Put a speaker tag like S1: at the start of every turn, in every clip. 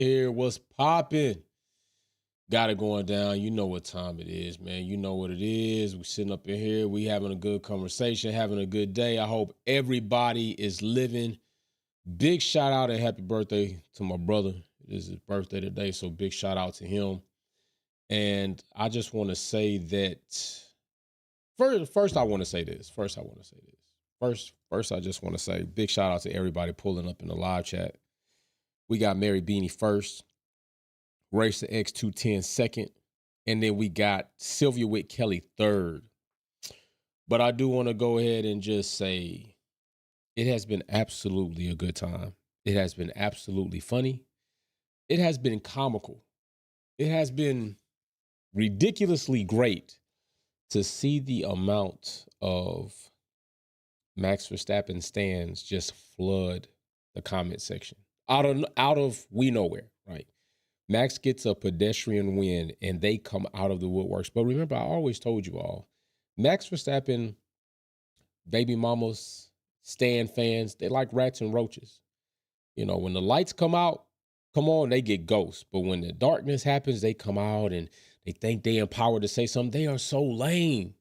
S1: Here, what's popping? Got it going down. You know what time it is, man. You know what it is. We sitting up in here. We having a good conversation, having a good day. I hope everybody is living. Big shout out and happy birthday to my brother. It is his birthday today, so big shout out to him. And I just want to say that first I want to say this. First, I just want to say big shout out to everybody pulling up in the live chat. We got Mary Beanie first. Race the X210 second, and then we got Sylvia Witt Kelly third. But I do want to go ahead and just say it has been absolutely a good time. It has been absolutely funny. It has been comical. It has been ridiculously great to see the amount of Max Verstappen stands just flood the comment section out of we nowhere, right? Max gets a pedestrian win and they come out of the woodworks. But remember, I always told you all, Max Verstappen, baby mamas, stan fans, they like rats and roaches. You know, when the lights come out, come on, they get ghosts. But when the darkness happens, they come out and they think they empowered to say something. They are so lame.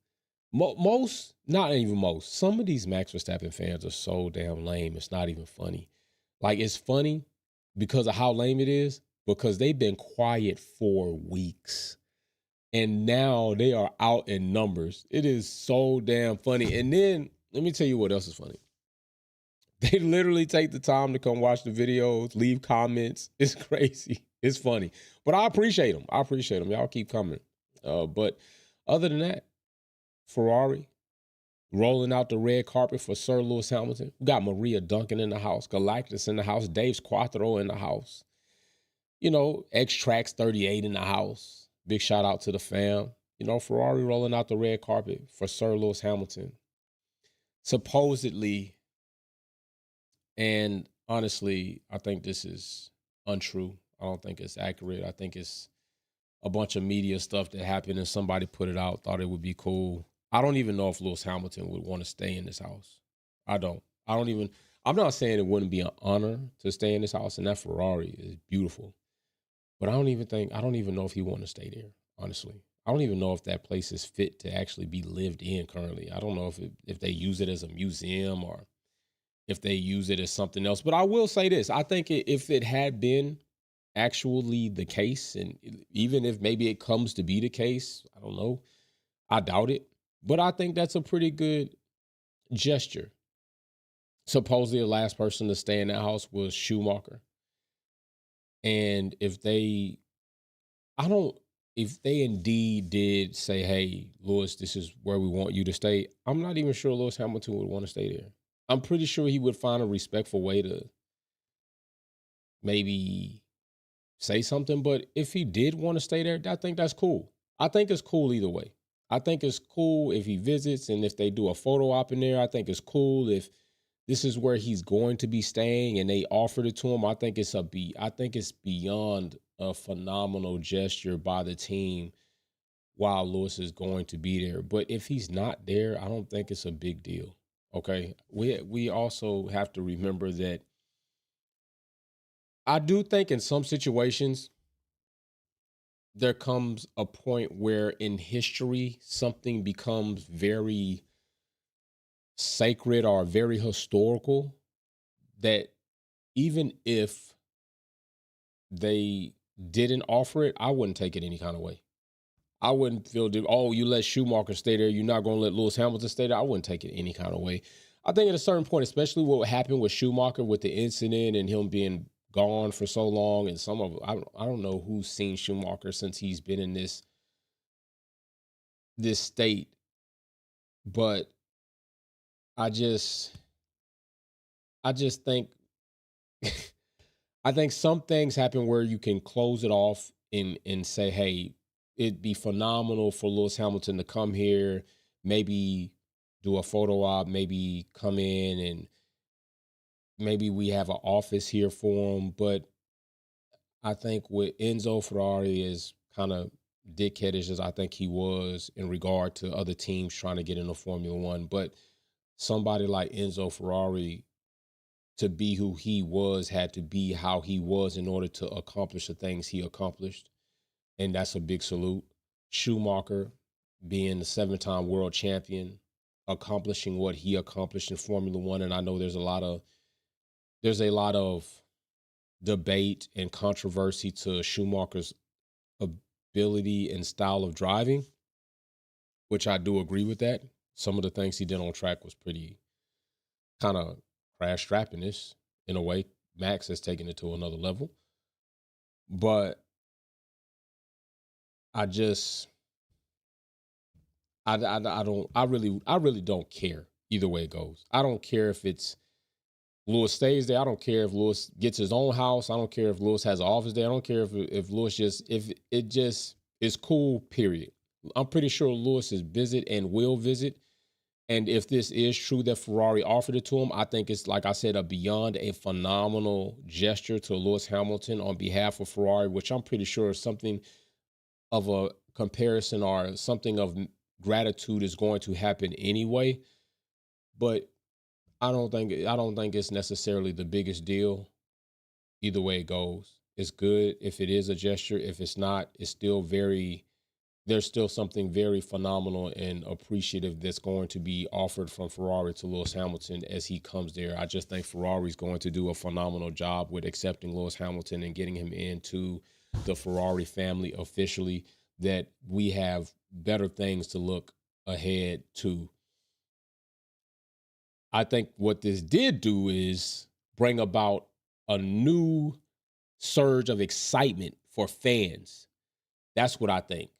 S1: Most, not even most, some of these Max Verstappen fans are so damn lame. It's not even funny. Like, it's funny because of how lame it is, because they've been quiet for weeks and now they are out in numbers. It is so damn funny. And then let me tell you what else is funny. They literally take the time to come watch the videos, leave comments. It's crazy. It's funny, but I appreciate them. Y'all keep coming. But other than that, Ferrari rolling out the red carpet for Sir Lewis Hamilton. We got Maria Duncan in the house, Galactus in the house, Dave's Quattro in the house. You know, X-Trax 38 in the house. Big shout out to the fam. You know, Ferrari rolling out the red carpet for Sir Lewis Hamilton. Supposedly, and honestly, I think this is untrue. I don't think it's accurate. I think it's a bunch of media stuff that happened and somebody put it out, thought it would be cool. I don't even know if Lewis Hamilton would want to stay in this house. I'm not saying it wouldn't be an honor to stay in this house, and that Ferrari is beautiful. But I don't even know if he want to stay there, honestly. I don't even know if that place is fit to actually be lived in currently. I don't know if they use it as a museum or if they use it as something else. But I will say this. I think if it had been actually the case, and even if maybe it comes to be the case, I don't know. I doubt it. But I think that's a pretty good gesture. Supposedly the last person to stay in that house was Schumacher. And if they indeed did say, hey, Lewis, this is where we want you to stay, I'm not even sure Lewis Hamilton would want to stay there. I'm pretty sure he would find a respectful way to maybe say something. But if he did want to stay there, I think that's cool. I think it's cool either way. I think it's cool if he visits and if they do a photo op in there. I think it's cool if this is where he's going to be staying and they offered it to him. I think it's beyond a phenomenal gesture by the team while Lewis is going to be there. But if he's not there, I don't think it's a big deal. Okay. We also have to remember that I do think in some situations there comes a point where in history something becomes very sacred or very historical, that even if they didn't offer it, I wouldn't take it any kind of way. I wouldn't feel, you let Schumacher stay there, you're not going to let Lewis Hamilton stay there. I wouldn't take it any kind of way. I think at a certain point, especially what happened with Schumacher with the incident and him being gone for so long, and I don't know who's seen Schumacher since he's been in this state, but I just think I think some things happen where you can close it off and say, hey, it'd be phenomenal for Lewis Hamilton to come here, maybe do a photo op, maybe come in and maybe we have an office here for him. But I think with Enzo Ferrari, as kind of dickheadish as I think he was in regard to other teams trying to get into Formula One, but somebody like Enzo Ferrari to be who he was, had to be how he was in order to accomplish the things he accomplished. And that's a big salute. Schumacher being the 7-time world champion, accomplishing what he accomplished in Formula One. And I know there's a lot of debate and controversy to Schumacher's ability and style of driving, which I do agree with that. Some of the things he did on track was pretty kind of crash strapping-ish in a way. Max has taken it to another level. But I really don't care either way it goes. I don't care if it's Lewis stays there. I don't care if Lewis gets his own house. I don't care if Lewis has an office there. I don't care if Lewis if it just is cool, period. I'm pretty sure Lewis is visit and will visit. And if this is true that Ferrari offered it to him, I think it's, like I said, beyond a phenomenal gesture to Lewis Hamilton on behalf of Ferrari, which I'm pretty sure is something of a comparison or something of gratitude is going to happen anyway. But I don't think it's necessarily the biggest deal. Either way it goes, it's good if it is a gesture. If it's not, it's still there's still something very phenomenal and appreciative that's going to be offered from Ferrari to Lewis Hamilton as he comes there. I just think Ferrari's going to do a phenomenal job with accepting Lewis Hamilton and getting him into the Ferrari family officially, that we have better things to look ahead to. I think what this did do is bring about a new surge of excitement for fans. That's what I think.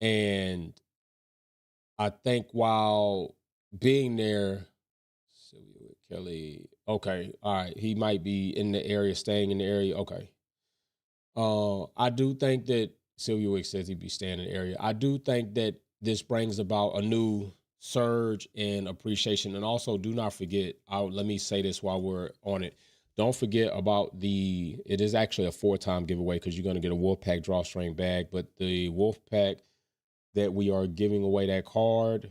S1: And I think while being there, Kelly, okay, all right, he might be in the area, staying in the area. Okay. I do think that Sylvia Wick says he'd be staying in the area. I do think that this brings about a new surge in appreciation. And also, do not forget, let me say this while we're on it. Don't forget about it is actually a 4-time giveaway because you're going to get a Wolfpack drawstring bag. But the Wolfpack that we are giving away, that card,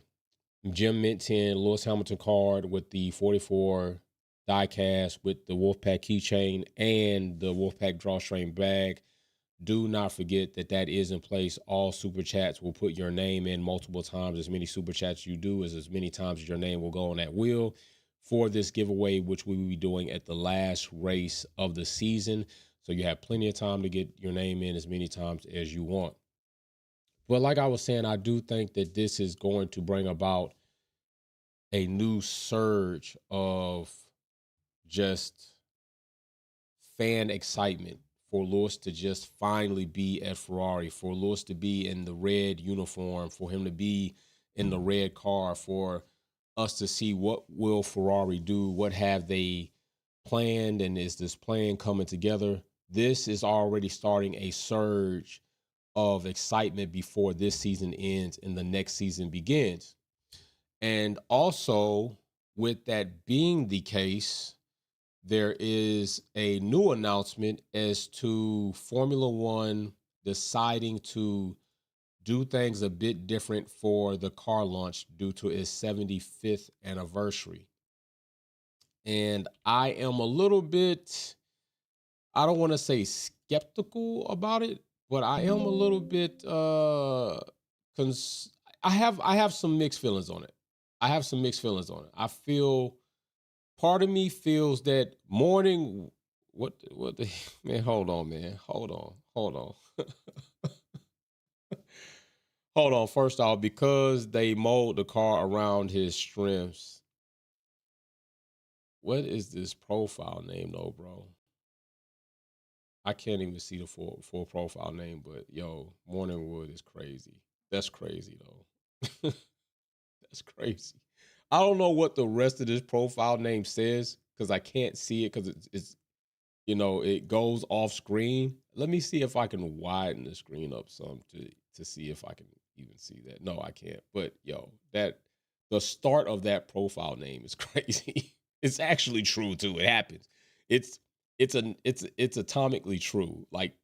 S1: Gem Mint 10 Lewis Hamilton card with the 44 diecast with the Wolfpack keychain and the Wolfpack drawstring bag. Do not forget that is in place. All super chats will put your name in multiple times. As many super chats you do as many times as your name will go on that wheel for this giveaway, which we will be doing at the last race of the season. So you have plenty of time to get your name in as many times as you want. But like I was saying, I do think that this is going to bring about a new surge of just fan excitement for Lewis to just finally be at Ferrari, for Lewis to be in the red uniform, for him to be in the red car, for us to see what will Ferrari do, what have they planned, and is this plan coming together? This is already starting a surge of excitement before this season ends and the next season begins. And also, with that being the case, there is a new announcement as to Formula One deciding to do things a bit different for the car launch due to its 75th anniversary. And I am a little bit, I don't want to say skeptical about it, but I am a little bit I have some mixed feelings on it. I feel, part of me feels that morning, what the man, hold on, man. Hold on. Hold on. First off, because they mold the car around his strengths. What is this profile name though, bro? I can't even see the full profile name, but yo, Morningwood is crazy. That's crazy though. That's crazy. I don't know what the rest of this profile name says because I can't see it because it's it goes off screen. Let me see if I can widen the screen up some to see if I can even see that. No, I can't. But yo, the start of that profile name is crazy. It's actually true too. It happens. It's atomically true. Like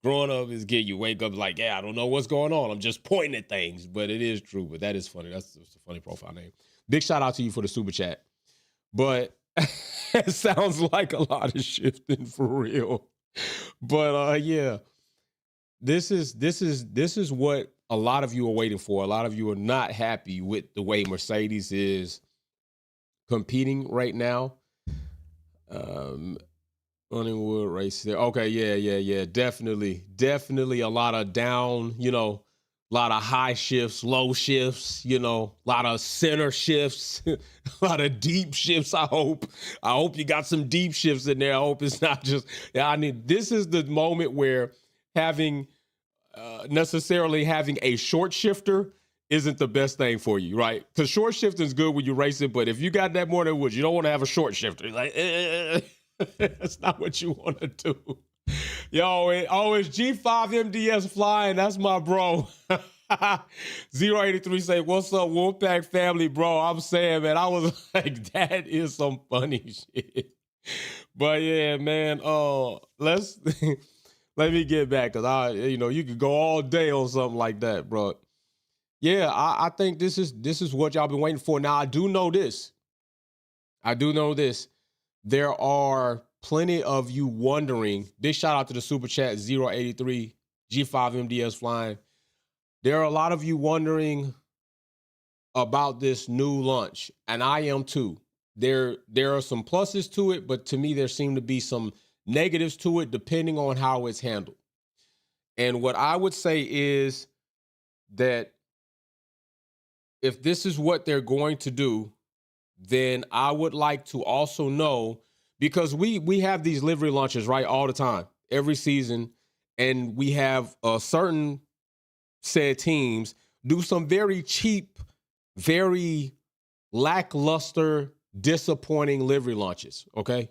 S1: growing up is you wake up like, yeah, I don't know what's going on. I'm just pointing at things, but it is true. But that is funny. That's just a funny profile name. Big shout out to you for the super chat. But it sounds like a lot of shifting for real. But yeah, this is what a lot of you are waiting for. A lot of you are not happy with the way Mercedes is competing right now. Um, Running wood race there. Okay, yeah. Definitely a lot of down, a lot of high shifts, low shifts, a lot of center shifts, a lot of deep shifts. I hope you got some deep shifts in there. I hope it's not just, this is the moment where having necessarily having a short shifter isn't the best thing for you, right? Because short shifting is good when you're racing, but if you got that more than wood, you don't want to have a short shifter. Like, that's not what you want to do. Yo, it's G5 MDS flying. That's my bro. 083 say, what's up, Wolfpack family, bro? I'm saying, man, I was like, that is some funny shit. But yeah, man, let's let me get back, because you could go all day on something like that, bro. Yeah, I think this is what y'all been waiting for. Now, I do know this. There are plenty of you wondering. Big shout out to the super chat 083 G5 MDS flying. There are a lot of you wondering about this new launch, and I am too. There are some pluses to it, but to me there seem to be some negatives to it depending on how it's handled. And what I would say is that if this is what they're going to do, then I would like to also know, because we have these livery launches, right, all the time, every season, and we have a certain said teams do some very cheap, very lackluster, disappointing livery launches, okay?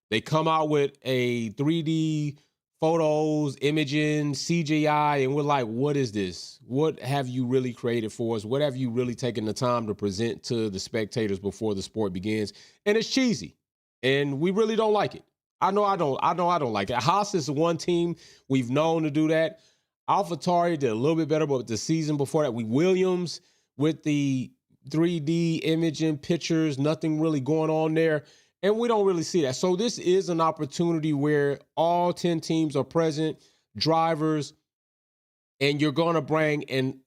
S1: They come out with a 3D photos, imaging, CGI, and we're like, what is this? What have you really created for us? What have you really taken the time to present to the spectators before the sport begins? And it's cheesy, and we really don't like it. I know I don't like it. Haas is one team we've known to do that. AlphaTauri did a little bit better, but the season before that, Williams with the 3D imaging pictures, nothing really going on there. And we don't really see that. So this is an opportunity where all 10 teams are present, drivers, and you're going to bring and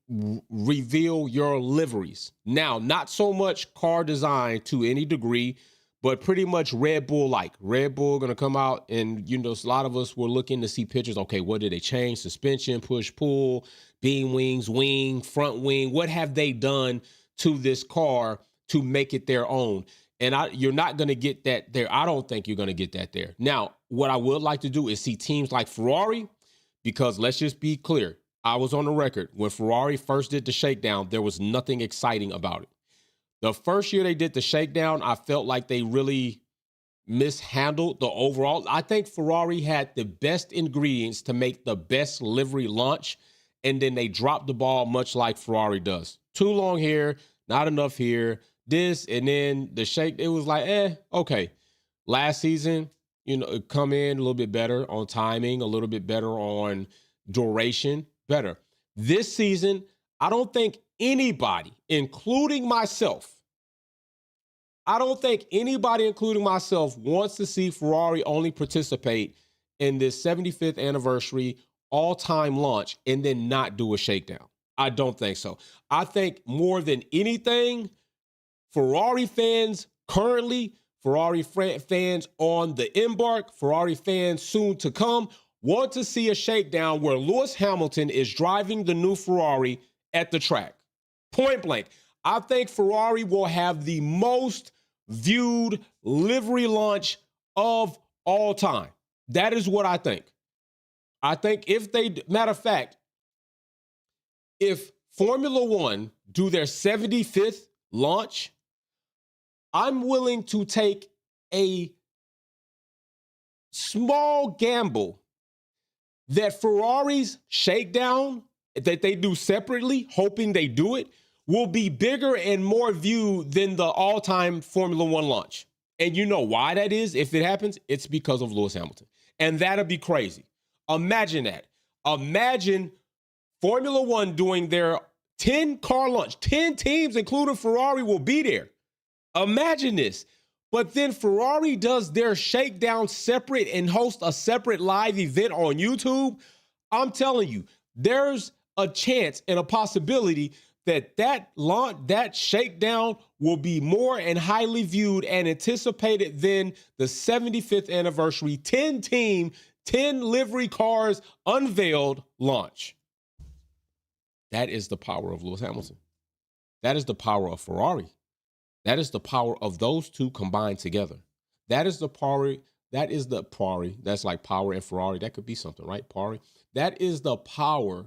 S1: reveal your liveries. Now, not so much car design to any degree, but pretty much Red Bull-like. Red Bull going to come out, and, a lot of us were looking to see pictures. Okay, what did they change? Suspension, push-pull, beam wings, wing, front wing. What have they done to this car to make it their own? And you're not going to get that there. I don't think you're going to get that there. Now, what I would like to do is see teams like Ferrari, because let's just be clear. I was on the record. When Ferrari first did the shakedown, there was nothing exciting about it. The first year they did the shakedown, I felt like they really mishandled the overall. I think Ferrari had the best ingredients to make the best livery launch, and then they dropped the ball much like Ferrari does. Too long here, not enough here. This, and then the shake, it was like, okay. Last season, come in a little bit better on timing, a little bit better on duration, better. This season, I don't think anybody, including myself, wants to see Ferrari only participate in this 75th anniversary all-time launch and then not do a shakedown. I don't think so. I think more than anything, Ferrari fans currently, Ferrari fans on the embark, Ferrari fans soon to come, want to see a shakedown where Lewis Hamilton is driving the new Ferrari at the track. Point blank. I think Ferrari will have the most viewed livery launch of all time. That is what I think. I think matter of fact, if Formula One do their 75th launch, I'm willing to take a small gamble that Ferrari's shakedown that they do separately, hoping they do it, will be bigger and more viewed than the all-time Formula One launch. And you know why that is? If it happens, it's because of Lewis Hamilton. And that'll be crazy. Imagine that. Imagine Formula One doing their 10-car launch. 10 teams, including Ferrari, will be there. Imagine this. But then Ferrari does their shakedown separate and host a separate live event on YouTube. I'm telling you, there's a chance and a possibility that shakedown will be more and highly viewed and anticipated than the 75th anniversary 10-team, 10 livery cars unveiled launch. That is the power of Lewis Hamilton. That is the power of Ferrari. That is the power of those two combined together. That is the power. That's like power and Ferrari. That could be something, right? Power. That is the power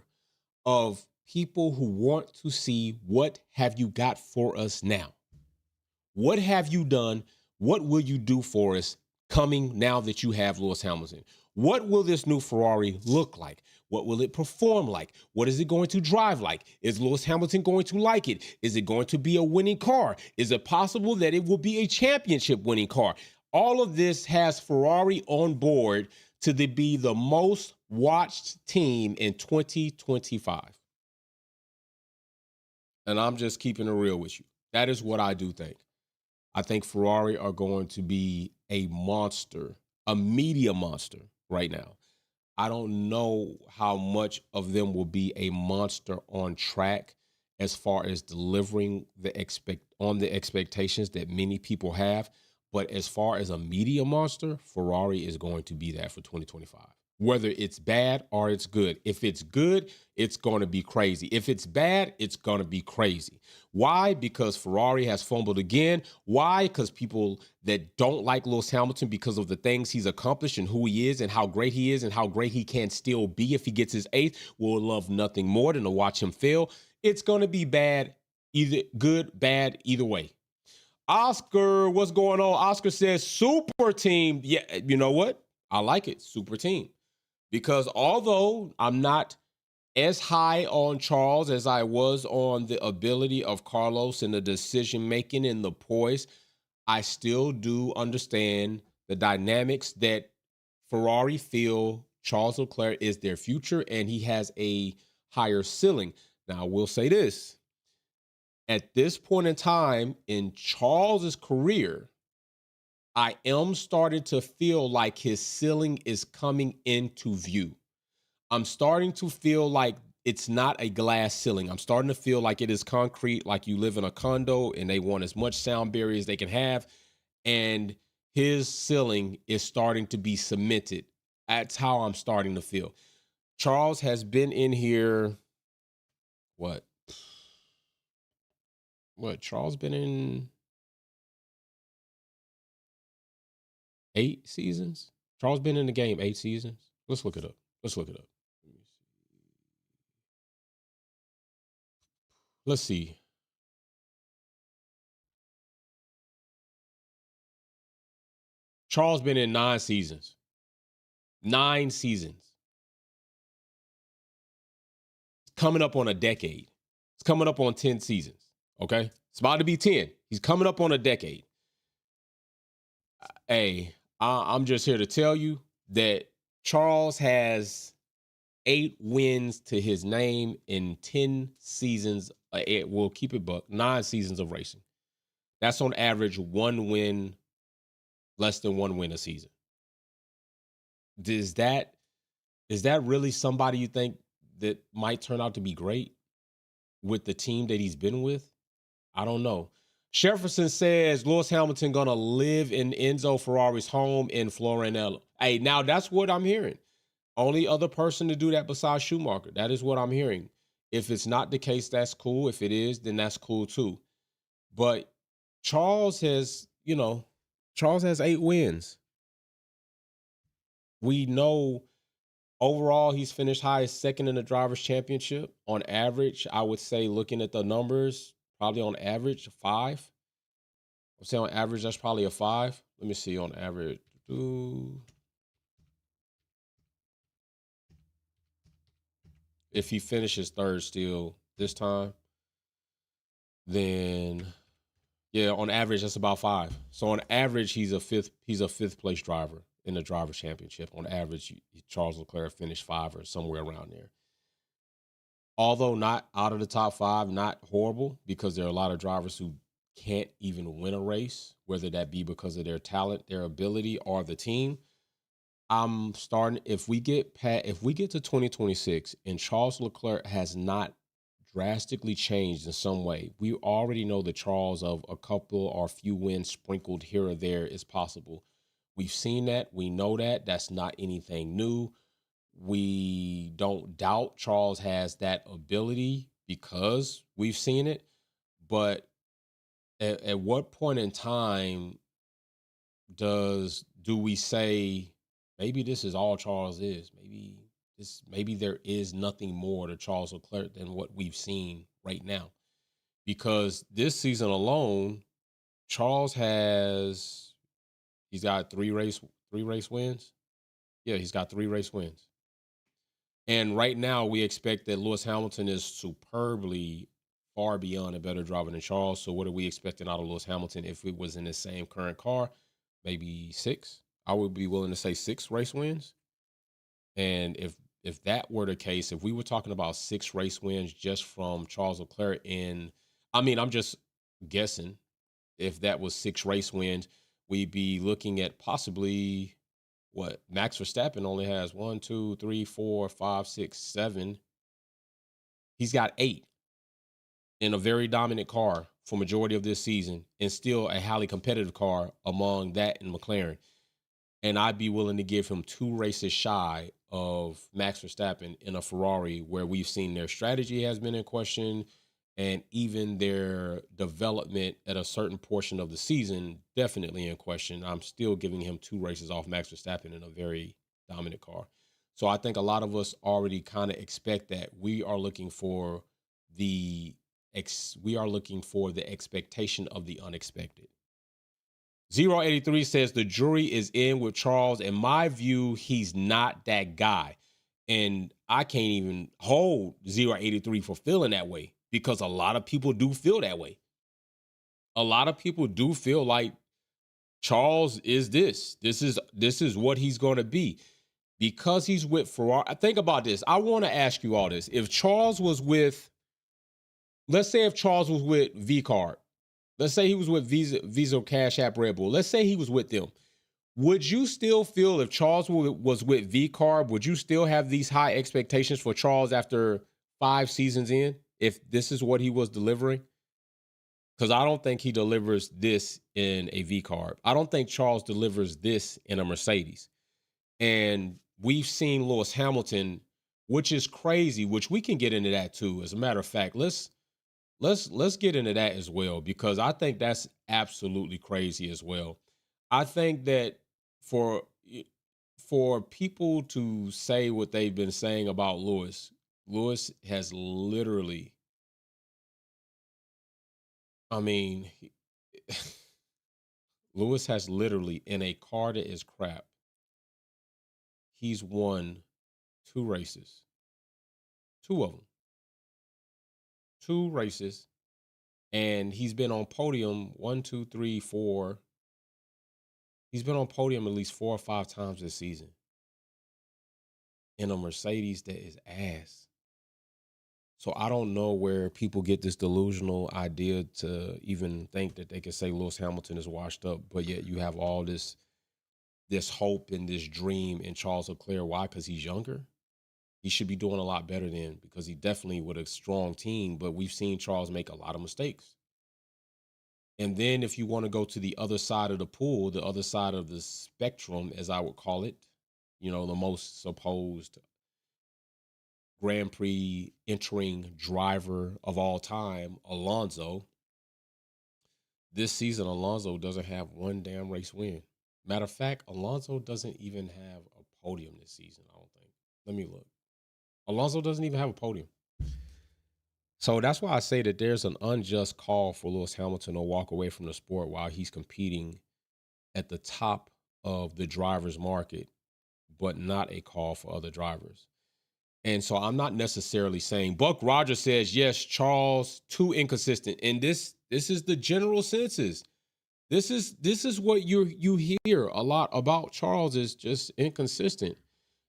S1: of people who want to see, what have you got for us now? What have you done? What will you do for us coming now that you have Lewis Hamilton? What will this new Ferrari look like? What will it perform like? What is it going to drive like? Is Lewis Hamilton going to like it? Is it going to be a winning car? Is it possible that it will be a championship winning car? All of this has Ferrari on board to be the most watched team in 2025. And I'm just keeping it real with you. That is what I do think. I think Ferrari are going to be a monster, a media monster right now. I don't know how much of them will be a monster on track as far as delivering the expectations that many people have. But as far as a media monster, Ferrari is going to be that for 2025. Whether it's bad or it's good. If it's good, it's going to be crazy. If it's bad, it's going to be crazy. Why? Because Ferrari has fumbled again. Why? Because people that don't like Lewis Hamilton because of the things he's accomplished and who he is and how great he is and how great he can still be if he gets his eighth will love nothing more than to watch him fail. It's going to be bad, either good, bad, either way. Oscar, what's going on? Oscar says, super team. Yeah, you know what? I like it. Super team. Because although I'm not as high on Charles as I was on the ability of Carlos and the decision-making and the poise, I still do understand the dynamics that Ferrari feel Charles Leclerc is their future and he has a higher ceiling. Now, I will say this. At this point in time in Charles's career, I am starting to feel like his ceiling is coming into view. I'm starting to feel like it's not a glass ceiling. I'm starting to feel like it is concrete, like you live in a condo and they want as much sound barrier as they can have. And his ceiling is starting to be cemented. That's how I'm starting to feel. Charles has been in here, what? Charles been in 8 seasons? Charles been in the game 8 seasons? Let's look it up. Let's see. Charles been in 9 seasons. 9 seasons. It's coming up on a decade. It's coming up on 10 seasons. Okay? It's about to be 10. He's coming up on a decade. Hey, I'm just here to tell you that Charles has 8 wins to his name in 10 seasons. We'll keep it buck. 9 seasons of racing. That's on average 1 win, less than 1 win a season. Is that really somebody you think that might turn out to be great with the team that he's been with? I don't know. Jefferson says Lewis Hamilton gonna live in Enzo Ferrari's home in Florinello. Hey, now that's what I'm hearing. Only other person to do that besides Schumacher. That is what I'm hearing. If it's not the case, that's cool. If it is, then that's cool too. But Charles has 8 wins. We know overall he's finished highest second in the Drivers' Championship. On average, I would say, looking at the numbers, probably on average, 5. I'm saying on average, that's probably a 5. Let me see on average. If he finishes third still this time, then yeah, on average, that's about 5. So on average, he's a fifth place driver in the Drivers' Championship. On average, Charles Leclerc finished 5 or somewhere around there. Although not out of the top 5, not horrible, because there are a lot of drivers who can't even win a race, whether that be because of their talent, their ability, or the team. I'm starting if we get to 2026 and Charles Leclerc has not drastically changed in some way, we already know the Charles of a couple or a few wins sprinkled here or there is possible. We've seen that, we know that. That's not anything new. We don't doubt Charles has that ability because we've seen it. But at what point in time do we say maybe this is all Charles is? Maybe there is nothing more to Charles Leclerc than what we've seen right now. Because this season alone, Charles he's got three race wins. Yeah, he's got three race wins. And right now we expect that Lewis Hamilton is superbly far beyond a better driver than Charles. So what are we expecting out of Lewis Hamilton if it was in the same current car? Maybe six. I would be willing to say six race wins. And if that were the case, if we were talking about six race wins just from Charles Leclerc I'm just guessing if that was six race wins, we'd be looking at possibly what Max Verstappen only has one, two, three, four, five, six, seven. He's got eight in a very dominant car for majority of this season and still a highly competitive car among that and McLaren. And I'd be willing to give him two races shy of Max Verstappen in a Ferrari where we've seen their strategy has been in question and even their development at a certain portion of the season definitely in question. I'm still giving him two races off Max Verstappen in a very dominant car. So I think a lot of us already kind of expect that. The we are looking for the expectation of the unexpected. 083 says the jury is in with Charles. In my view, he's not that guy. And I can't even hold 083 for feeling that way because a lot of people do feel that way. A lot of people do feel like Charles is this. This is what he's going to be because he's with Ferrari. Think about this. I want to ask you all this. If Charles was with, let's say if Charles was with V-Card, let's say he was with Visa Cash App Red Bull. Let's say he was with them. Would you still feel if Charles was with V-Carb, would you still have these high expectations for Charles after 5 seasons in, if this is what he was delivering? Because I don't think he delivers this in a V-Carb. I don't think Charles delivers this in a Mercedes. And we've seen Lewis Hamilton, which is crazy, which we can get into that too. As a matter of fact, let's get into that as well, because I think that's absolutely crazy as well. I think that for people to say what they've been saying about Lewis has literally, I mean, Lewis has literally in a car that is crap. He's won 2 races, 2 of them, 2 races, and he's been on podium 1, 2, 3, 4. He's been on podium at least 4 or 5 times this season in a Mercedes that is ass. So I don't know where people get this delusional idea to even think that they can say Lewis Hamilton is washed up, but yet you have all this hope and this dream in Charles Leclerc. Why? Because he's younger. He should be doing a lot better then, because he definitely with a strong team, but we've seen Charles make a lot of mistakes. And then if you want to go to the other side of the pool, the other side of the spectrum, as I would call it, the most supposed Grand Prix entering driver of all time, Alonso. This season, Alonso doesn't have one damn race win. Matter of fact, Alonso doesn't even have a podium this season, I don't think. Let me look. Alonso doesn't even have a podium. So that's why I say that there's an unjust call for Lewis Hamilton to walk away from the sport while he's competing at the top of the driver's market, but not a call for other drivers. And so I'm not necessarily saying Buck Rogers says, yes, Charles, too inconsistent. And this is the general census. This is what you hear a lot about Charles is just inconsistent.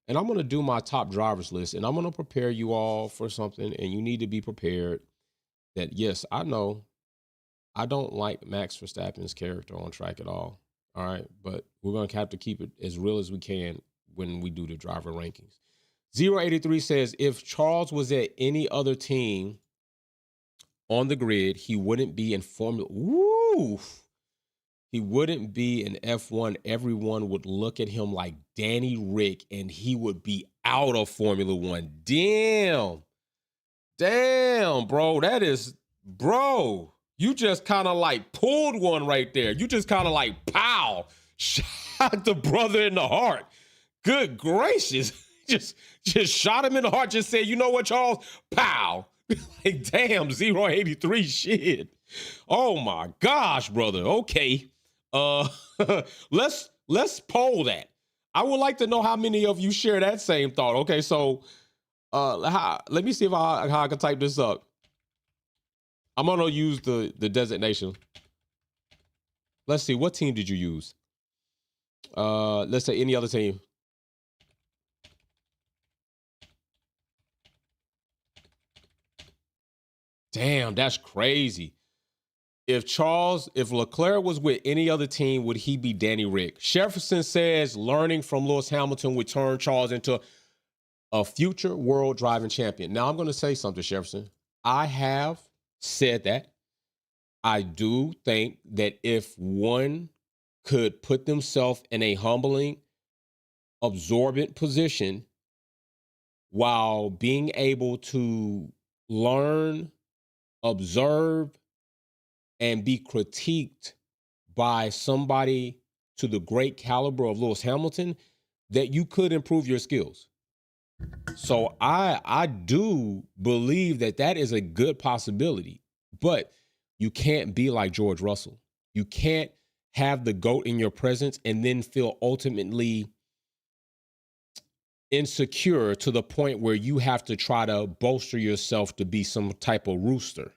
S1: And I'm going to do my top drivers list, and I'm going to prepare you all for something, and you need to be prepared that, yes, I know I don't like Max Verstappen's character on track at all. All right. But we're going to have to keep it as real as we can when we do the driver rankings. 083 says, if Charles was at any other team on the grid, he wouldn't be in Formula. Woo! He wouldn't be in F1. Everyone would look at him like Danny Rick, and he would be out of Formula One. Damn. Damn, bro. That is, bro. You just kind of like pulled one right there. You just kind of like, pow, shot the brother in the heart. Good gracious. Just shot him in the heart. Just said, you know what, Charles? Pow. Like, damn, 083 shit. Oh my gosh, brother. Okay. Let's poll that. I would like to know how many of you share that same thought. Okay, so let me see if how I can type this up. I'm gonna use the designation. Let's see, what team did you use? Let's say any other team. Damn, that's crazy. If Leclerc was with any other team, would he be Danny Rick? Jefferson says learning from Lewis Hamilton would turn Charles into a future world driving champion. Now, I'm going to say something, Jefferson. I have said that. I do think that if one could put themselves in a humbling, absorbent position while being able to learn, observe, and be critiqued by somebody to the great caliber of Lewis Hamilton, that you could improve your skills. So I do believe that is a good possibility, but you can't be like George Russell. You can't have the GOAT in your presence and then feel ultimately insecure to the point where you have to try to bolster yourself to be some type of rooster.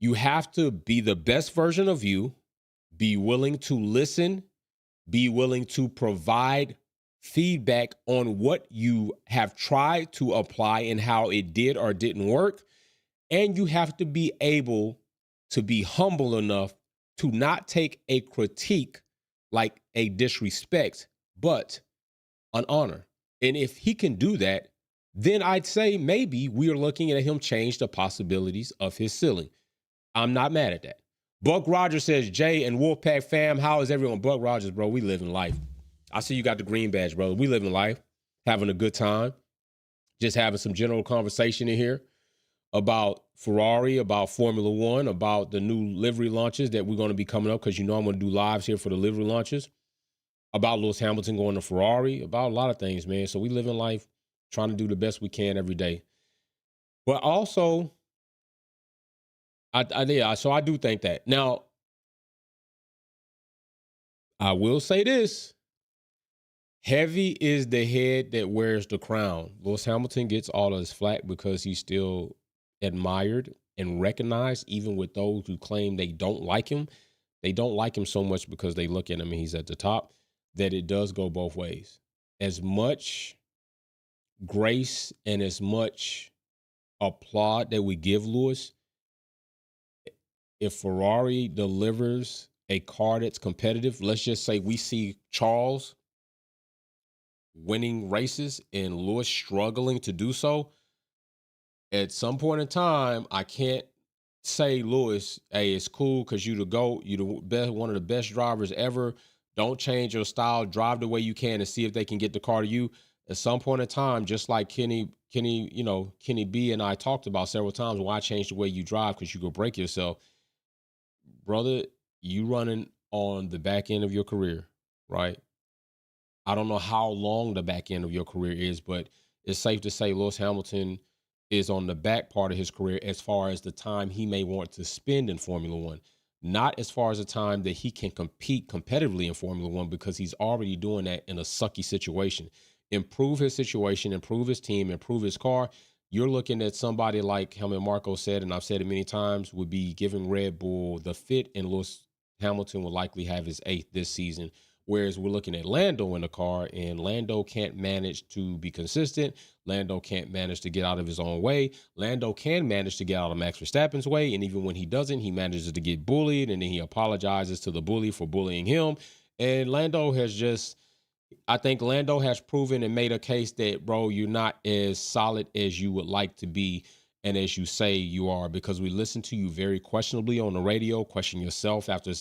S1: You have to be the best version of you, be willing to listen, be willing to provide feedback on what you have tried to apply and how it did or didn't work. And you have to be able to be humble enough to not take a critique like a disrespect, but an honor. And if he can do that, then I'd say maybe we are looking at him change the possibilities of his ceiling. I'm not mad at that. Buck Rogers says, Jay and Wolfpack fam, how is everyone? Buck Rogers, bro, we live in life. I see you got the green badge, brother. We live in life, having a good time, just having some general conversation in here about Ferrari, about Formula One, about the new livery launches that we're going to be coming up, because you know I'm going to do lives here for the livery launches, about Lewis Hamilton going to Ferrari, about a lot of things, man. So we live in life trying to do the best we can every day. But also, so I do think that. Now, I will say this. Heavy is the head that wears the crown. Lewis Hamilton gets all of his flack because he's still admired and recognized, even with those who claim they don't like him. They don't like him so much because they look at him and he's at the top, that it does go both ways. As much grace and as much applaud that we give Lewis, if Ferrari delivers a car that's competitive, let's just say we see Charles winning races and Lewis struggling to do so, at some point in time, I can't say, Lewis, hey, it's cool because you the GOAT, you the best, one of the best drivers ever. Don't change your style, drive the way you can and see if they can get the car to you. At some point in time, just like Kenny B and I talked about several times, why change the way you drive? Because you go break yourself. Brother, you running on the back end of your career, right? I don't know how long the back end of your career is, but it's safe to say Lewis Hamilton is on the back part of his career as far as the time he may want to spend in Formula One. Not as far as the time that he can compete competitively in Formula One, because he's already doing that in a sucky situation. Improve his situation, improve his team, improve his car. You're looking at somebody like Helmut Marko said, and I've said it many times, would be giving Red Bull the fit, and Lewis Hamilton will likely have his 8th this season Whereas we're looking at Lando in the car, and Lando can't manage to be consistent. Lando can't manage to get out of his own way. Lando can manage to get out of Max Verstappen's way. And even when he doesn't, he manages to get bullied, and then he apologizes to the bully for bullying him. And I think Lando has proven and made a case that, bro, you're not as solid as you would like to be and as you say you are, because we listen to you very questionably on the radio, question yourself after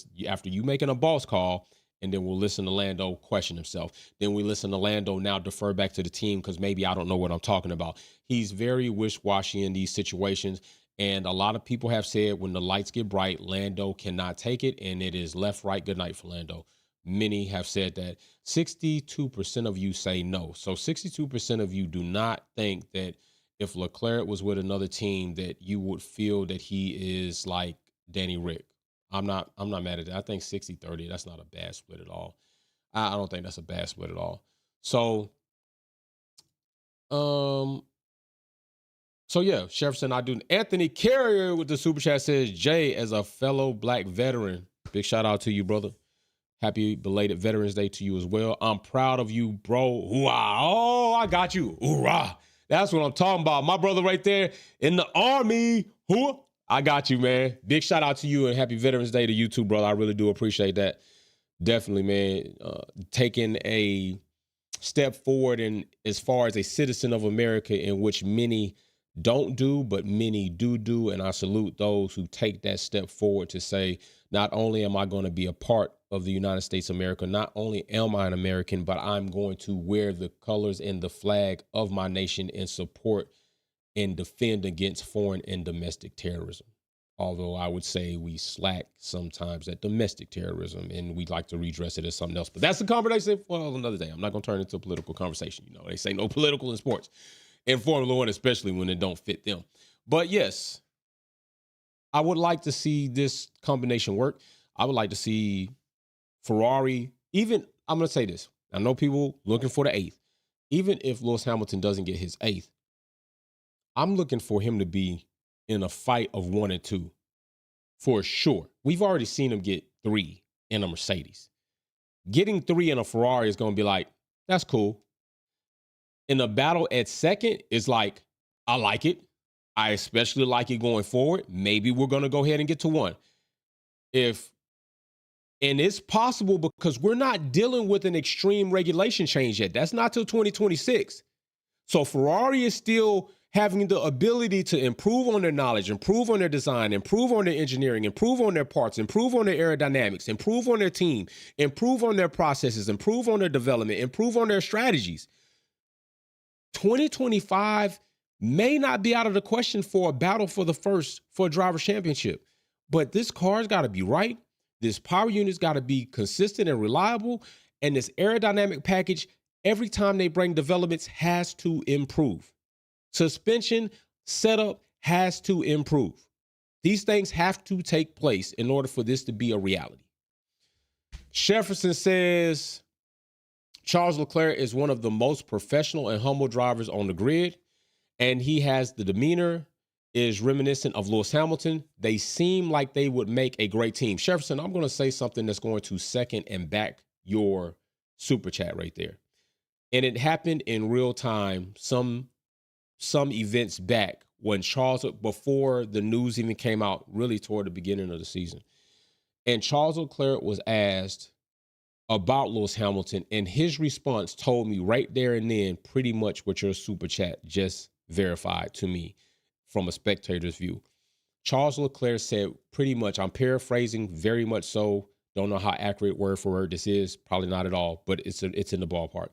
S1: you making a boss call, and then we'll listen to Lando question himself. Then we listen to Lando now defer back to the team because maybe I don't know what I'm talking about. He's very wish-washy in these situations, and a lot of people have said when the lights get bright, Lando cannot take it, and it is left, right, good night for Lando. Many have said that. 62% of you say no. So 62% of you do not think that if Leclerc was with another team that you would feel that he is like Danny Rick. I'm not mad at that. I think 60-30, that's not a bad split at all. I don't think that's a bad split at all. So yeah, Jefferson, I do. Anthony Carrier with the super chat says, Jay, as a fellow black veteran, big shout out to you, brother. Happy belated Veterans Day to you as well. I'm proud of you, bro. Hoorah. Oh, I got you. Hoorah. That's what I'm talking about. My brother right there in the Army. Hoorah. I got you, man. Big shout out to you and happy Veterans Day to you too, brother. I really do appreciate that. Definitely, man. Taking a step forward in as far as a citizen of America, in which many don't do, but many do. And I salute those who take that step forward to say, not only am I going to be a part of the United States of America, not only am I an American, but I'm going to wear the colors and the flag of my nation and support and defend against foreign and domestic terrorism. Although I would say we slack sometimes at domestic terrorism and we'd like to redress it as something else. But that's a conversation for another day. I'm not going to turn it into a political conversation. You know, they say no political in sports, in Formula One, especially when it don't fit them. But yes, I would like to see this combination work. I would like to see Ferrari, even, I'm going to say this. I know people looking for the 8th. Even if Lewis Hamilton doesn't get his 8th, I'm looking for him to be in a fight of 1 and 2 for sure. We've already seen him get 3 in a Mercedes. Getting 3 in a Ferrari is going to be like, that's cool. In a battle at 2nd, it's like, I like it. I especially like it going forward. Maybe we're going to go ahead and get to 1. And it's possible because we're not dealing with an extreme regulation change yet. That's not till 2026. So Ferrari is still having the ability to improve on their knowledge, improve on their design, improve on their engineering, improve on their parts, improve on their aerodynamics, improve on their team, improve on their processes, improve on their development, improve on their strategies. 2025 may not be out of the question for a battle for a driver's championship, but this car's got to be right. This power unit's got to be consistent and reliable, and this aerodynamic package, every time they bring developments, has to improve. Suspension setup has to improve. These things have to take place in order for this to be a reality. Jefferson says, Charles Leclerc is one of the most professional and humble drivers on the grid, and he has the demeanor is reminiscent of Lewis Hamilton. They seem like they would make a great team. Jefferson, I'm going to say something that's going to second and back your super chat right there. And it happened in real time some events back when before the news even came out, really toward the beginning of the season. And Charles Leclerc was asked about Lewis Hamilton, and his response told me right there and then pretty much what your super chat just verified to me from a spectator's view. Charles Leclerc said pretty much, I'm paraphrasing very much so, don't know how accurate word for word this is, probably not at all, but it's in the ballpark.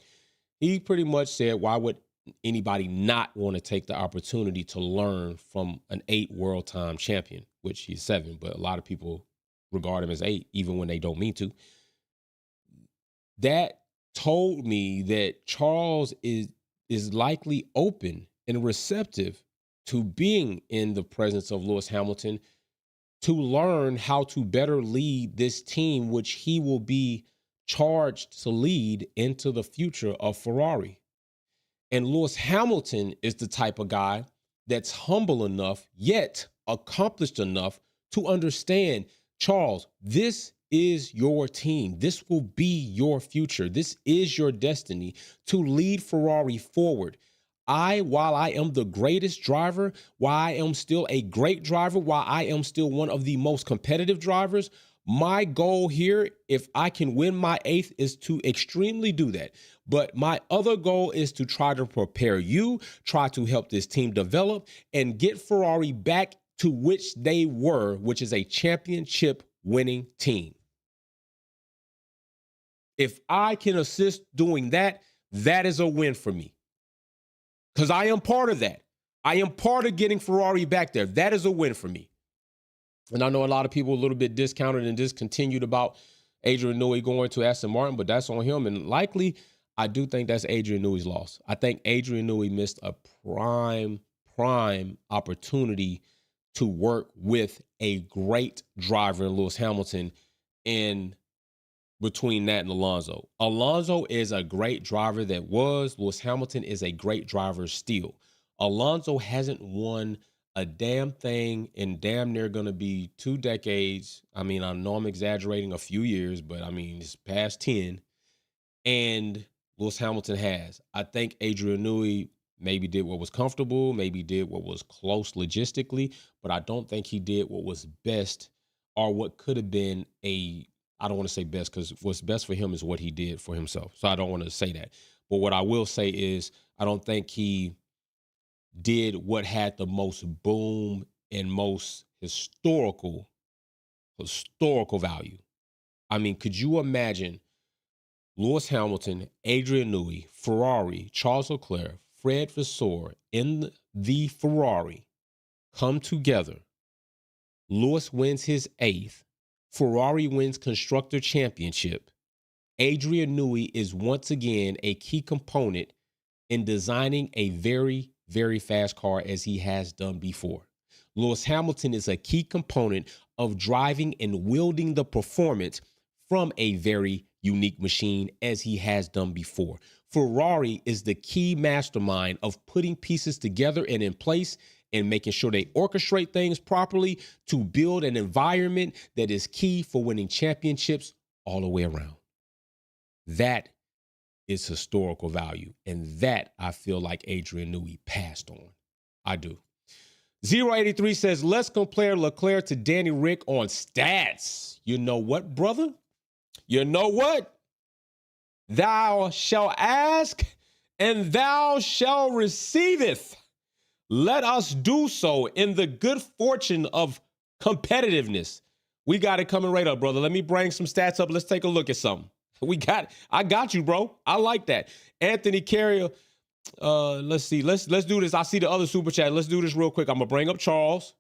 S1: He pretty much said, why would anybody not want to take the opportunity to learn from an 8 world time champion, which he's 7, but a lot of people regard him as 8, even when they don't mean to. That told me that Charles is likely open and receptive to being in the presence of Lewis Hamilton to learn how to better lead this team, which he will be charged to lead into the future of Ferrari. And Lewis Hamilton is the type of guy that's humble enough, yet accomplished enough to understand, Charles, this is your team. This will be your future. This is your destiny to lead Ferrari forward. While I am the greatest driver, while I am still a great driver, while I am still one of the most competitive drivers, my goal here, if I can win my 8th, is to extremely do that. But my other goal is to try to prepare you, try to help this team develop, and get Ferrari back to which they were, which is a championship winning team. If I can assist doing that, that is a win for me. Because I am part of that. I am part of getting Ferrari back there. That is a win for me. And I know a lot of people a little bit discounted and discontinued about Adrian Newey going to Aston Martin, but that's on him. And likely, I do think that's Adrian Newey's loss. I think Adrian Newey missed a prime opportunity to work with a great driver in Lewis Hamilton in between that and Alonso. Alonso is a great driver that was. Lewis Hamilton is a great driver still. Alonso hasn't won a damn thing in damn near going to be 2 decades. I mean, I know I'm exaggerating a few years, but I mean, it's past 10. And Lewis Hamilton has. I think Adrian Newey maybe did what was comfortable, maybe did what was close logistically, but I don't think he did what was best or what could have been I don't want to say best because what's best for him is what he did for himself. So I don't want to say that. But what I will say is I don't think he did what had the most boom and most historical value. I mean, could you imagine Lewis Hamilton, Adrian Newey, Ferrari, Charles Leclerc, Fred Vasseur in the Ferrari come together? Lewis wins his 8th. Ferrari wins Constructor Championship. Adrian Newey is once again a key component in designing a very, very fast car as he has done before. Lewis Hamilton is a key component of driving and wielding the performance from a very unique machine as he has done before. Ferrari is the key mastermind of putting pieces together and in place and making sure they orchestrate things properly to build an environment that is key for winning championships all the way around. That is historical value. And that I feel like Adrian Newey passed on. I do. 083 says, let's compare Leclerc to Danny Rick on stats. You know what, brother? You know what? Thou shalt ask, and thou shalt receiveth. Let us do so in the good fortune of competitiveness. We got it coming right up, brother. Let me bring some stats up. Let's take a look at something. I got you, bro. I like that. Anthony Carrier. Let's see. Let's do this. I see the other super chat. Let's do this real quick. I'm gonna bring up Charles.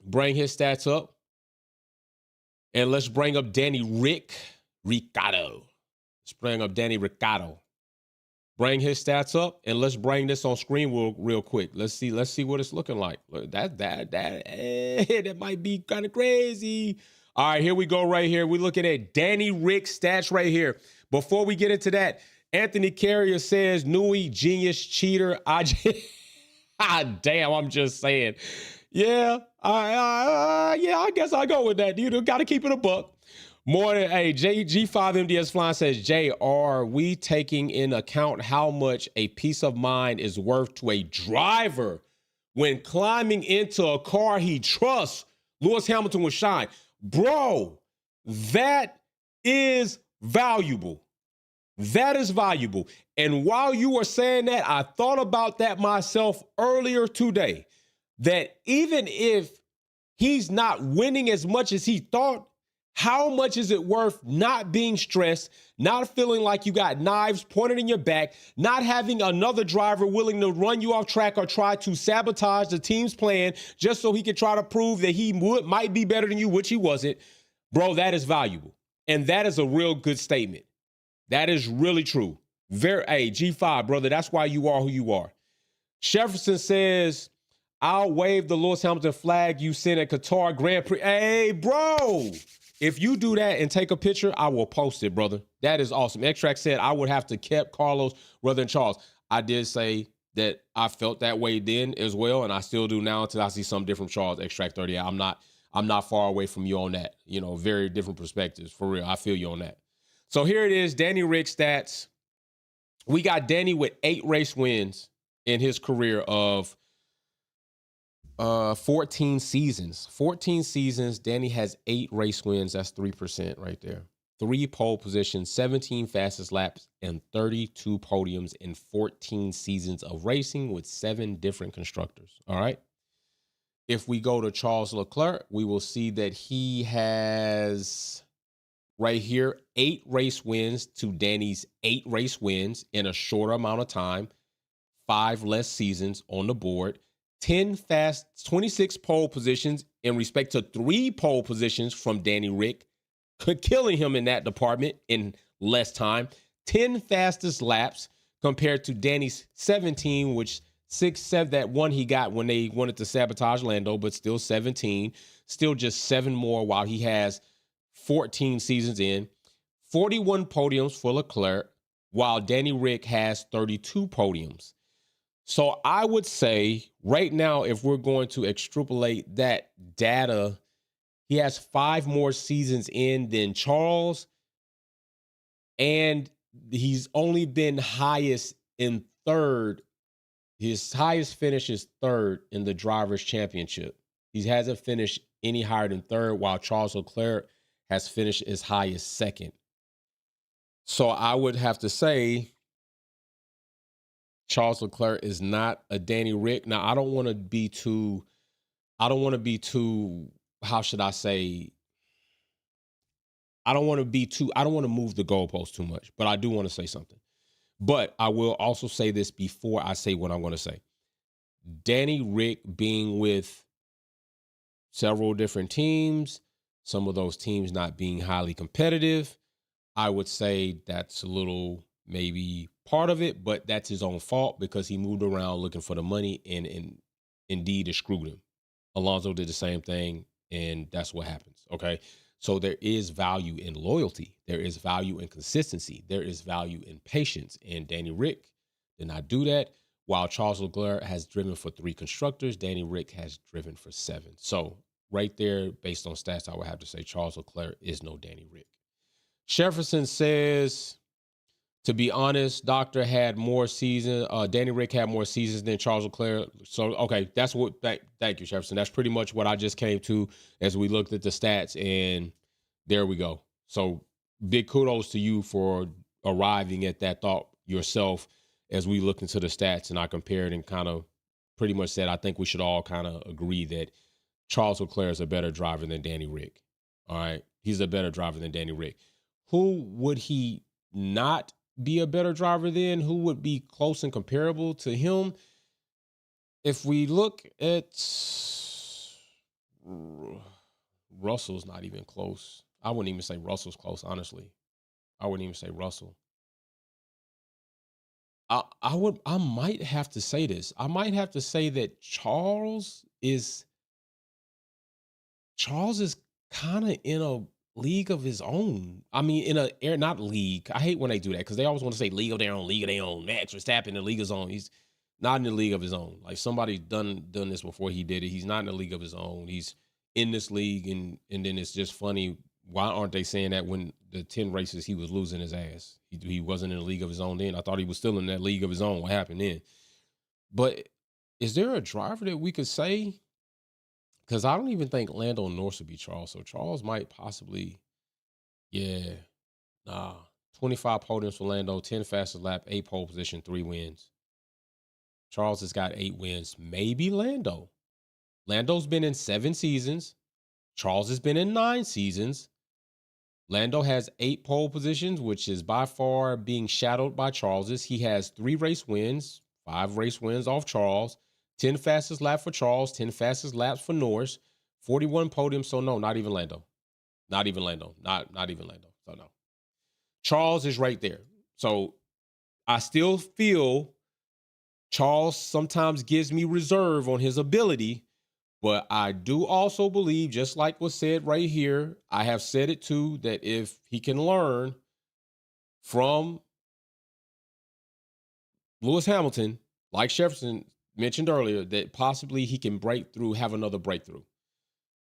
S1: Bring his stats up. And let's bring up Ricciardo. Let's bring up Danny Ricciardo. Bring his stats up, and let's bring this on screen real quick. Let's see what it's looking like. That might be kind of crazy. All right, here we go right here. We're looking at Danny Rick's stats right here. Before we get into that, Anthony Carrier says, Newey, genius, cheater. Damn, I'm just saying. Yeah, I guess I'll go with that. You got to keep it a buck. Morning, hey, G5MDS Flying says, Jay, are we taking in account how much a peace of mind is worth to a driver when climbing into a car he trusts? Lewis Hamilton will shine. Bro, that is valuable. That is valuable. And while you were saying that, I thought about that myself earlier today, that even if he's not winning as much as he thought, how much is it worth not being stressed, not feeling like you got knives pointed in your back, not having another driver willing to run you off track or try to sabotage the team's plan just so he could try to prove that he might be better than you, which he wasn't? Bro, that is valuable. And that is a real good statement. That is really true. Hey, G5, brother, that's why you are who you are. Jefferson says, I'll wave the Lewis Hamilton flag you sent at Qatar Grand Prix. Hey, bro. If you do that and take a picture, I will post it, brother. That is awesome. Extract said I would have to kept Carlos rather than Charles. I did say that I felt that way then as well, and I still do now until I see something different from Charles. Extract 30. I'm not I'm not far away from you on that. Very different perspectives for real. I feel you on that. So here it is, Danny Rick stats. We got Danny with 8 race wins in his career of 14 seasons. 14 seasons. Danny has 8 race wins. That's 3% right there. 3 pole positions, 17 fastest laps, and 32 podiums in 14 seasons of racing with 7 different constructors. All right. If we go to Charles Leclerc, we will see that he has right here 8 race wins to Danny's 8 race wins in a shorter amount of time, 5 less seasons on the board. 26 pole positions in respect to 3 pole positions from Danny Rick, killing him in that department in less time. 10 fastest laps compared to Danny's 17, which 7 that one he got when they wanted to sabotage Lando, but still 17. Still just 7 more while he has 14 seasons in. 41 podiums for Leclerc, while Danny Rick has 32 podiums. So I would say right now, if we're going to extrapolate that data, he has 5 more seasons in than Charles, and he's only been highest in third. His highest finish is third in the Drivers' Championship. He hasn't finished any higher than third, while Charles Leclerc has finished as high as second. So I would have to say Charles Leclerc is not a Danny Rick. Now, I don't want to be too, how should I say? I don't want to move the goalpost too much, but I do want to say something. But I will also say this before I say what I'm going to say. Danny Rick being with several different teams, some of those teams not being highly competitive, I would say that's a little maybe part of it, but that's his own fault because he moved around looking for the money and indeed it screwed him. Alonso did the same thing, and that's what happens. Okay. So there is value in loyalty. There is value in consistency. There is value in patience. And Danny Rick did not do that. While Charles Leclerc has driven for 3 constructors, Danny Rick has driven for 7. So right there, based on stats, I would have to say Charles Leclerc is no Danny Rick. Jefferson says, to be honest, Doctor had more seasons. Danny Rick had more seasons than Charles Leclerc. So, okay, that's what. Thank you, Jefferson. That's pretty much what I just came to as we looked at the stats, and there we go. So, big kudos to you for arriving at that thought yourself as we look into the stats, and I compared and kind of pretty much said I think we should all kind of agree that Charles Leclerc is a better driver than Danny Rick. All right, he's a better driver than Danny Rick. Who would he not be a better driver than? Who would be close and comparable to him? If we look at Russell's not even close. I wouldn't even say Russell's close, honestly. I wouldn't even say Russell. I might have to say this. I might have to say that Charles is kind of in a league of his own. I mean, not league. I hate when they do that because they always want to say league of their own, league of their own. Max Verstappen in the league of his own. He's not in the league of his own. Like somebody's done this before he did it. He's not in the league of his own. He's in this league, and then it's just funny. Why aren't they saying that when the 10 races he was losing his ass? He wasn't in the league of his own then. I thought he was still in that league of his own. What happened then? But is there a driver that we could say? Because I don't even think Lando Norris would be Charles. So Charles might possibly, yeah, nah. 25 podiums for Lando, 10 fastest lap, 8 pole position, 3 wins. Charles has got 8 wins. Maybe Lando. Lando's been in 7 seasons. Charles has been in 9 seasons. Lando has 8 pole positions, which is by far being shadowed by Charles's. He has 3 race wins, 5 race wins off Charles, 10 fastest lap for Charles, 10 fastest laps for Norris, 41 podiums. So no, not even Lando. Not even Lando. Not even Lando. So no. Charles is right there. So I still feel Charles sometimes gives me reserve on his ability. But I do also believe, just like was said right here, I have said it too, that if he can learn from Lewis Hamilton, like Jefferson mentioned earlier, that possibly he can break through, have another breakthrough.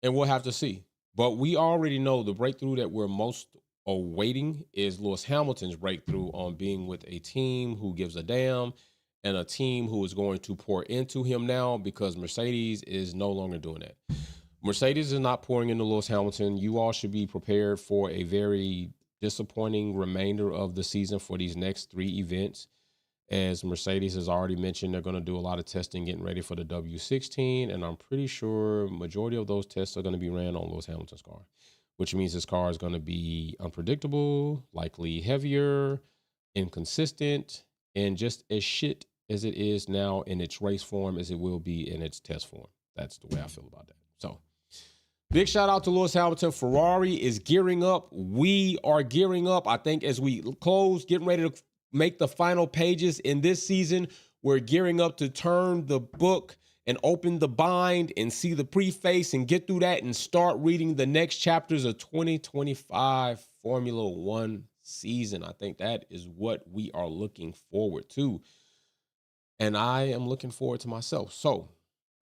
S1: and we'll have to see. But we already know the breakthrough that we're most awaiting is Lewis Hamilton's breakthrough on being with a team who gives a damn and a team who is going to pour into him now, because Mercedes is no longer doing that. Mercedes is not pouring into Lewis Hamilton. You all should be prepared for a very disappointing remainder of the season for these next 3 events. As Mercedes has already mentioned, they're going to do a lot of testing getting ready for the W16, and I'm pretty sure majority of those tests are going to be ran on Lewis Hamilton's car, which means his car is going to be unpredictable, likely heavier, inconsistent, and just as shit as it is now in its race form as it will be in its test form. That's the way I feel about that. So big shout out to Lewis Hamilton. Ferrari is gearing up. We are gearing up. I think as we close, getting ready to make the final pages in this season, we're gearing up to turn the book and open the bind and see the preface and get through that and start reading the next chapters of 2025 Formula One season. I think that is what we are looking forward to. And I am looking forward to myself. So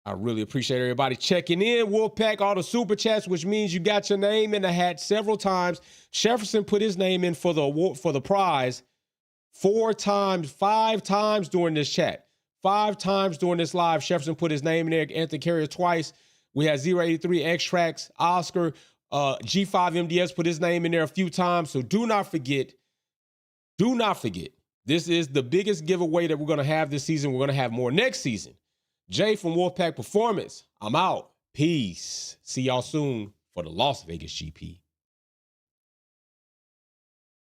S1: I really appreciate everybody checking in. Wolfpack, all the super chats, which means you got your name in the hat several times. Jefferson put his name in for the award, for the prize 5 times during this chat. 5 times during this live, Jefferson put his name in there. Anthony Carrier twice. We had 083 X-Tracks. Oscar, G5MDS put his name in there a few times. So do not forget. This is the biggest giveaway that we're going to have this season. We're going to have more next season. Jay from Wolfpack Performance. I'm out. Peace. See y'all soon for the Las Vegas GP.